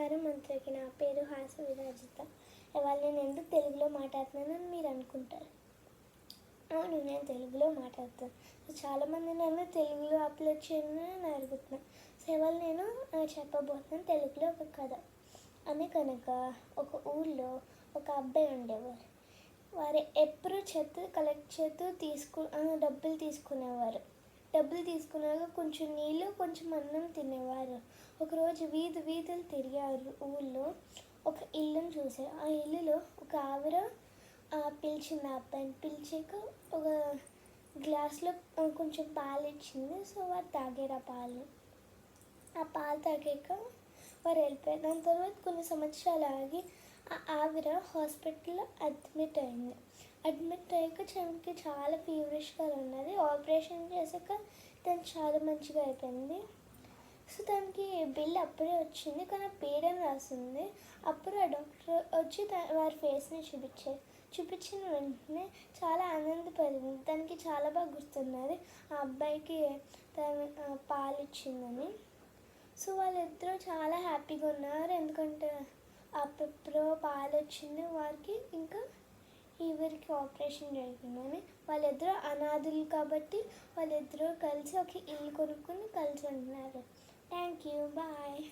నమస్కారం అందరికీ. నా పేరు హాస విరాజిత. ఇవాళ నేను ఎందుకు తెలుగులో మాట్లాడుతున్నానని మీరు అనుకుంటారు. అవును, నేను తెలుగులో మాట్లాడుతాను. చాలామంది నన్ను తెలుగులో అప్లోడ్ చేయమని అడుగుతున్నాను. సో ఇవాళ నేను చెప్పబోతున్నాను తెలుగులో ఒక కథ. అనగనగా ఒక ఊళ్ళో ఒక అబ్బాయి ఉండేవారు. వారు ఎప్పుడు చెత్త కలెక్ట్ చేస్తూ డబ్బులు తీసుకునేవారు. డబ్బులు తీసుకున్నాక కొంచెం నీళ్ళు కొంచెం అన్నం తినేవారు. ఒకరోజు వీధులు తిరిగారు. ఊళ్ళో ఒక ఇల్లును చూశారు. ఆ ఇల్లులో ఒక ఆవిడ పిలిచింది. ఆ అబ్బాయిని పిలిచాక ఒక గ్లాస్లో కొంచెం పాలు ఇచ్చింది. సో వారు తాగారు ఆ పాలు తాగాక వారు వెళ్ళిపోయారు. దాని తర్వాత కొన్ని సంవత్సరాలు ఆగి ఆ ఆవిడ హాస్పిటల్లో అడ్మిట్ అయ్యాక తనకి చాలా ఫీవరిష్గా ఉన్నది. ఆపరేషన్ చేశాక తను చాలా మంచిగా అయిపోయింది. సో తనకి బిల్ అప్పుడే వచ్చింది, కానీ పేరని రాసింది. అప్పుడు ఆ డాక్టర్ వచ్చి వారి ఫేస్ని చూపించిన వెంటనే చాలా ఆనందపడింది. తనకి చాలా బాగా గుర్తున్నది ఆ అబ్బాయికి తను పాలు ఇచ్చిందని. సో వాళ్ళిద్దరూ చాలా హ్యాపీగా ఉన్నారు, ఎందుకంటే అప్పుడు పాలు వచ్చింది వారికి, ఇంకా ఈవిరికి ఆపరేషన్ జరిగిందని. వాళ్ళిద్దరూ అనాథులు కాబట్టి వాళ్ళిద్దరూ కలిసి ఒక ఇల్లు కొనుక్కొని కలిసి ఉంటున్నారు. Thank you, bye.